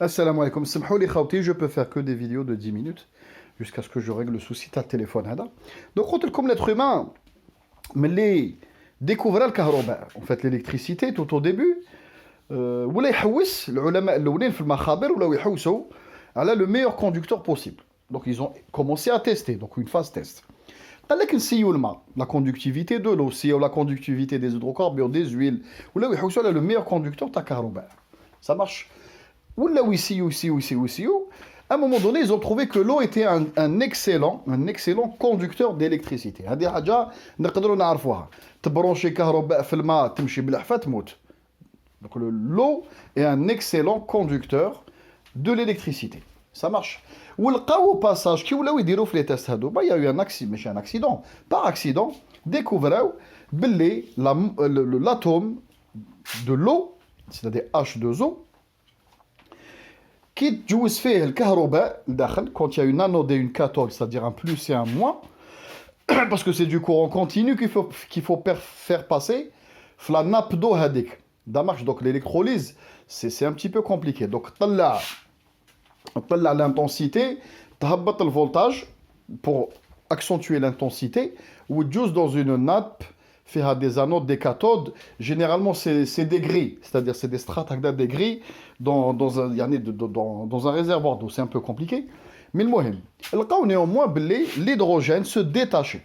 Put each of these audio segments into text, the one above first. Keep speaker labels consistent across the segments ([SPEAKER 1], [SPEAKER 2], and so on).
[SPEAKER 1] Assalamu alaikum. Samhou li khawti, je peux faire que des vidéos de 10 minutes jusqu'à ce que je règle le souci de téléphone. Donc, comme l'être humain, mais les découvrir le kahroba, en fait l'électricité tout au début, ولا يحوس العلماء الاولين في المخابر ولا يحوسوا على le meilleur conducteur possible. Donc ils ont commencé à tester, donc une phase test. قال لك نسيو الماء, la conductivité de l'eau, si la conductivité des hydrocarbures, des huiles, ولا يحوسوا على le meilleur conducteur تاع كهرباء. Ça marche. ولا يسيو. À un moment donné, ils ont trouvé que l'eau était un excellent conducteur d'électricité. هذه حاجة نقدروا نعرفوها. تبرونشي كهرباء في الماء تمشي بالحفا تموت. Donc l'eau est un excellent conducteur de l'électricité. Ça marche. Au passage, qui voulait dire les tests, il y a eu un accident, mais un accident. Par accident, découvert l'atome de l'eau, c'est-à-dire H2O, qui joue fait le kahroba, quand il y a une anode et une cathode, c'est-à-dire un plus et un moins, parce que c'est du courant continu qu'il faut faire passer la nappe d'eau hadik. Donc l'électrolyse, c'est un petit peu compliqué. Donc l'intensité, le voltage pour accentuer l'intensité, ou juste dans une nappe, faire des anodes, des cathodes. Généralement, c'est des grilles, c'est-à-dire c'est des strates avec des grilles dans un réservoir d'eau. C'est un peu compliqué. Mais le moyen, néanmoins, l'hydrogène se détachait.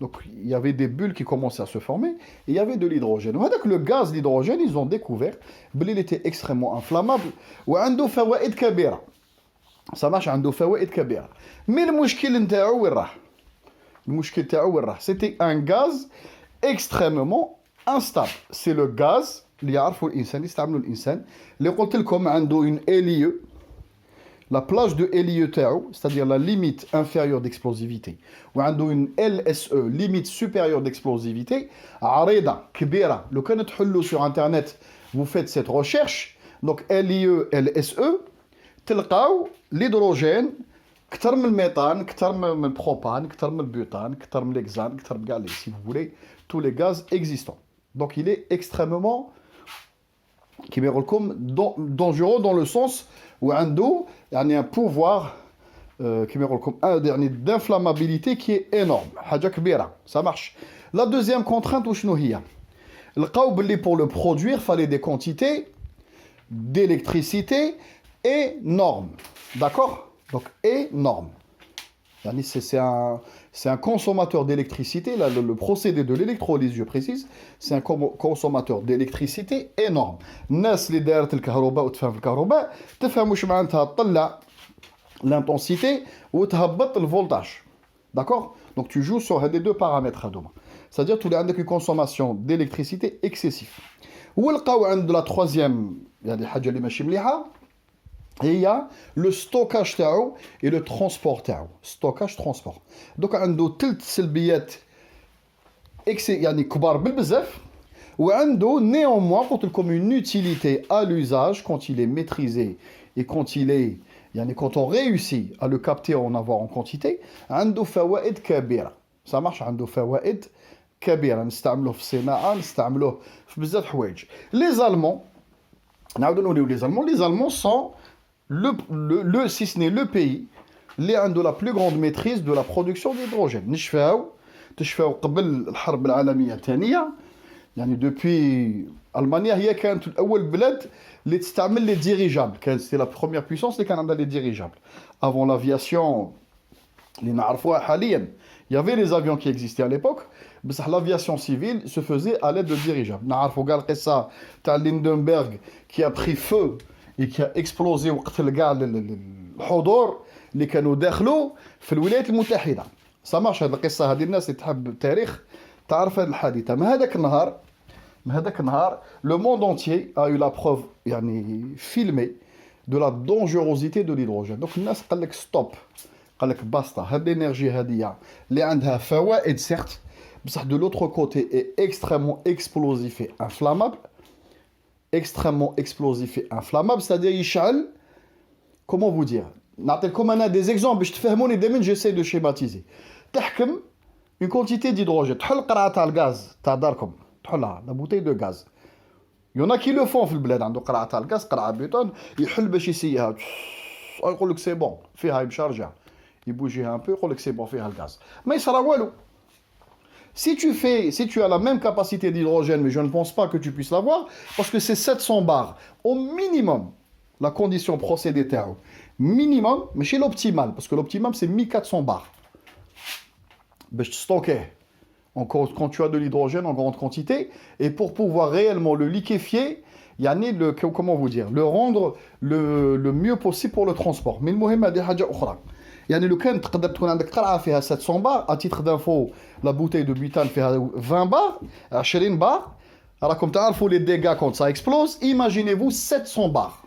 [SPEAKER 1] Donc, il y avait des bulles qui commençaient à se former, et il y avait de l'hydrogène. Donc, le gaz, l'hydrogène, ils ont découvert qu'il était extrêmement inflammable. Et عنده فوائد كبيرة. Ça marche, عنده فوائد كبيرة. Mais le مشكل تاعو وين راح. C'était un gaz extrêmement instable. C'est le gaz اللي يعرفوا الإنسان يستعملوا الإنسان اللي قلت لكم عنده une LIE. La plage de LIE تاعو, c'est-à-dire la limite inférieure d'explosivité, ou une LSE, limite supérieure d'explosivité, عريضة كبيرة. لو كان تحلوا sur internet, vous faites cette recherche, donc LIE, LSE, تلقاو l'hydrogène كتر من الميثان, كتر من البروبان, كتر من البutane, كتر من l'hexane, كتر من كاع si vous voulez, tous les gaz existants. Donc il est extrêmement dangereux dans le sens où il y a un pouvoir d'inflammabilité qui est énorme. Ça marche. La deuxième contrainte, pour le produire, il fallait des quantités d'électricité énormes. D'accord? Donc énorme. C'est un consommateur d'électricité. Le procédé de l'électrolyse, je précise, c'est un consommateur d'électricité énorme. الناس اللي دارت الكهرباء وتفهم في الكهرباء تفهم واش معناتها تطلع l'intensité وتهبط الفولتاج. D'accord? Donc tu joues sur les deux paramètres هذوما. C'est-à-dire tu as une consommation d'électricité excessive. ولقاو عند la troisième, يعني حاجه اللي ماشي مليحه. Et il y a le stockage تاعو et le transport تاعو. Stockage, transport. Donc عنده ثلاث سلبيات يعني كبار بالبزاف. وعنده néanmoins قلت لكم une utilité à l'usage quand il est maîtrisé et quand il est يعني quand on réussit à le capter en avoir en quantité. عنده فوائد كبيرة. Ça marche. عنده فوائد كبيرة. نستعملوه في الصناعة, نستعملوه في بزاف حوايج. Les Allemands, les Allemands sont si ce n'est le pays, اللي عنده la plus grande maîtrise de la production d'hydrogène. تشفاو قبل الحرب العالمية الثانية, يعني depuis ألمانيا هي كانت الأول بلاد اللي تستعمل les dirigeables. C'était la première puissance اللي كان عندها les dirigeables. Avant l'aviation اللي نعرفوها حاليا, il y avait les avions qui existaient à l'époque, mais l'aviation civile se faisait à l'aide de dirigeables. نعرفوا كاع القصة تاع ليندنبرغ qui a pris feu et qui a explosé وقتل كاع الحضور اللي كانوا داخلوا في الولايات المتحدة. Ça marche. هذه القصة, هذه الناس اللي تحب التاريخ تعرف هذه الحادثة. من هذاك النهار le monde entier a eu la preuve يعني filmée de la dangerosité de l'hydrogène. Donc الناس قال لك ستوب, قال لك باستا, هذه الانرجي هذه اللي عندها فوائد certes, بصح de l'autre côté est extrêmement explosif et inflammable. Extrêmement explosif et inflammable, c'est-à-dire يشعل, comment vous dire, نعطيكم انا des exemples باش تفهموني. دائما j'essaie de schématiser. تحكم une quantité d'hydrogène, تحل قرعه تاع الغاز تاع داركم, تحلها la bouteille de gaz, Il y en a qui le font في البلاد عنده قرعه تاع الغاز قرعه بيتون يحل باش يسيها يقول لك سي بون فيها يمشارجع يبوجيها un peu يقول لك سي بون فيها الغاز ما يصرى والو. Si tu as la même capacité d'hydrogène, mais je ne pense pas que tu puisses l'avoir, parce que c'est 700 bars, au minimum, la condition procédé terre, minimum, mais chez l'optimal, parce que l'optimum c'est 1400 bars. Ben, je stocke quand tu as de l'hydrogène en grande quantité, et pour pouvoir réellement le liquéfier, il y a comment vous dire, le rendre le mieux possible pour le transport. Mais le مهم هذه حاجة أخرى. يعني لو كان تقدر تكون عندك قرعه فيها 700 بار à titre d'info la bouteille de butane فيها 20 بار 20 بار راكم تعرفوا les dégâts quand ça explose. Imaginez-vous 700 bars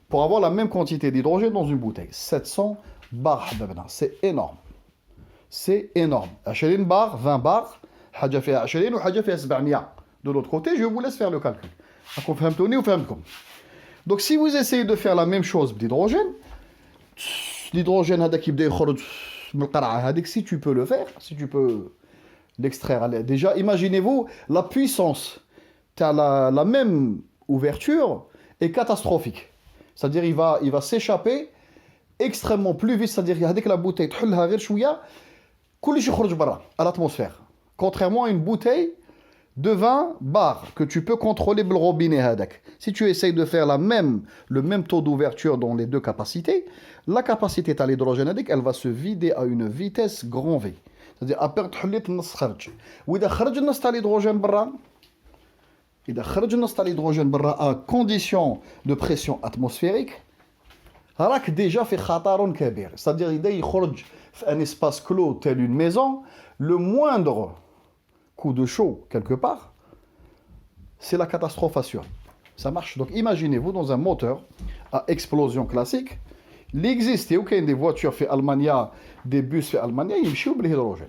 [SPEAKER 1] pour avoir la même quantité d'hydrogène dans une bouteille. 700 bars حبابنا c'est énorme, c'est énorme. 20 bars 20 bars حاجه فيها 20 وحاجه فيها 700. De l'autre côté, je vous laisse faire le calcul. راكم فهمتوني وفهمتكم. Donc si vous essayez de faire la même chose d'hydrogène, l'hydrogène هذاك يبدا يخرج من القرعه هذيك, si tu peux le faire, si tu peux l'extraire. Déjà, imaginez-vous la puissance. La même ouverture est catastrophique. C'est-à-dire il va s'échapper extrêmement plus vite. C'est-à-dire هذيك la bouteille تحلها غير شويه كلش يخرج برا à l'atmosphère. Contrairement à une bouteille de 20 bars que tu peux contrôler le robinet هذاك. Si tu essayes de faire le même taux d'ouverture dans les deux capacités, la capacité de l'hydrogène هذيك elle va se vider à une vitesse grand V. C'est-à-dire après تحليت النص خرج. وإذا خرج النص تاع الهيدروجين برا, إذا خرج النص تاع الهيدروجين برا à condition de pression atmosphérique, راك déjà في خطر كبير. C'est-à-dire إذا يخرج في un espace clos tel une maison, le moindre coup de chaud quelque part, c'est la catastrophe assurée. Ça marche. Donc imaginez-vous dans un moteur à explosion classique, il existe des voitures fait Allemagne, des bus fait Allemagne, ils marchent بالهيدروجين.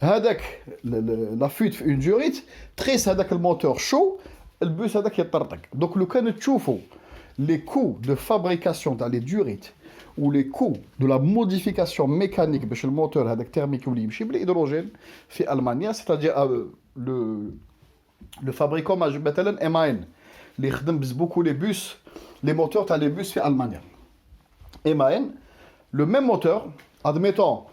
[SPEAKER 1] هذاك la fuite fait une durite, très هذاك le moteur chaud, le bus هذاك يطرطق. Donc لو كان تشوفوا les coûts de fabrication dans les durites ou les coûts de la modification mécanique باش الموتور هذاك thermique اللي يمشي بالهيدروجين في ألمانيا, c'est-à-dire le fabricant مثلا MAN اللي يخدم beaucoup les bus, les moteurs تاع les bus في ألمانيا. MAN, le même moteur, admettons,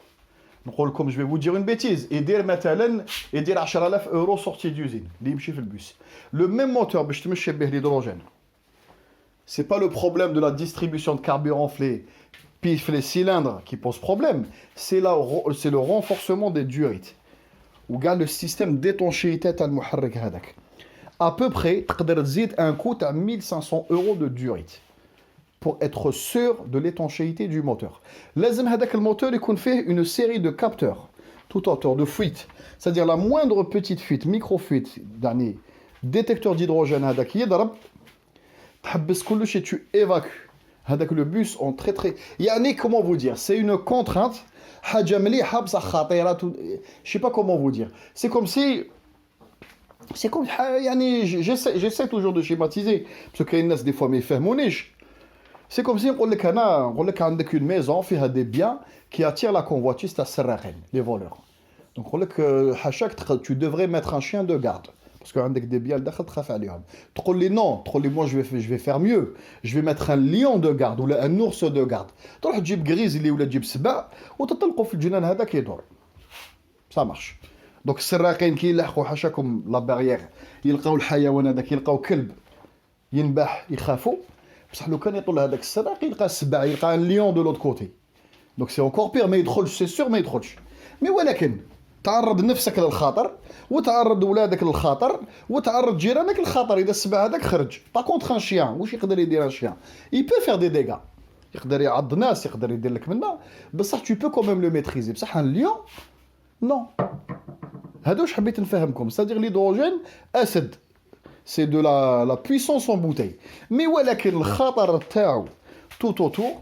[SPEAKER 1] comme je vais vous dire une bêtise, يدير مثلا يدير 10000 euros sortie d'usine اللي يمشي في البus. Le même moteur باش تمشي به l'hydrogène. C'est pas le problème de la distribution de carburant les cylindres qui pose problème, c'est le renforcement des durites. Ou garde le système d'étanchéité تاع المحرك هذاك. À peu près, تقدر تزيد un coût à 1500 euros de durite pour être sûr de l'étanchéité du moteur. لازم هذاك الموteur يكون فيه une série de capteurs tout autour de fuite. C'est-à-dire la moindre petite fuite, micro-fuite, dernier détecteur d'hydrogène هذاك يضرب تحبس كلش et tu évacues. هذاك le bus en très يعني comment vous dire, c'est une contrainte حاجه مليحه بصح خطيره. Je sais pas comment vous dire, c'est comme يعني j'essaie toujours de schématiser parce que كاين الناس des fois ما يفهمونيش. C'est comme si نقول لك عندك une maison فيها des biens qui attirent la convoitise تاع السراقين, les voleurs. Donc نقول لك حاشاك tu devrais mettre un chien de garde parce que عندك des biens لداخل تخاف عليهم. تقول لي non, تقول لي moi je vais faire mieux, je vais mettre un lion de garde ou un ours de garde. تروح تجيب غريزلي ولا تجيب سبع وتطلقوا في الجنان هذاك يدور. Ça marche. Donc السراقين كي يلحقوا حاشاكم لا باريير يلقاو الحيوان هذاك, يلقاو كلب ينبح يخافوا. بصح لو كان يطول هذاك السراق يلقى السبع, يلقى un lion de l'autre côté. Donc c'est encore pire, ما يدخلش c'est sûr ما يدخلش. mais ولكن تعرض نفسك للخطر وتعرض ولادك للخطر وتعرض جيرانك للخطر. اذا السبع هذاك خرج با كونتر ان شيان, واش يقدر يدير ان شيان؟ il peut faire des dégâts, يقدر يعض ناس, يقدر يدير لك منا, بصح tu peux quand même le maîtriser. بصح un lion non. هذا واش حبيت نفهمكم, c'est-à-dire l'hydrogène اسد, c'est de la puissance en bouteille, mais ولكن الخطر تاعو tout autour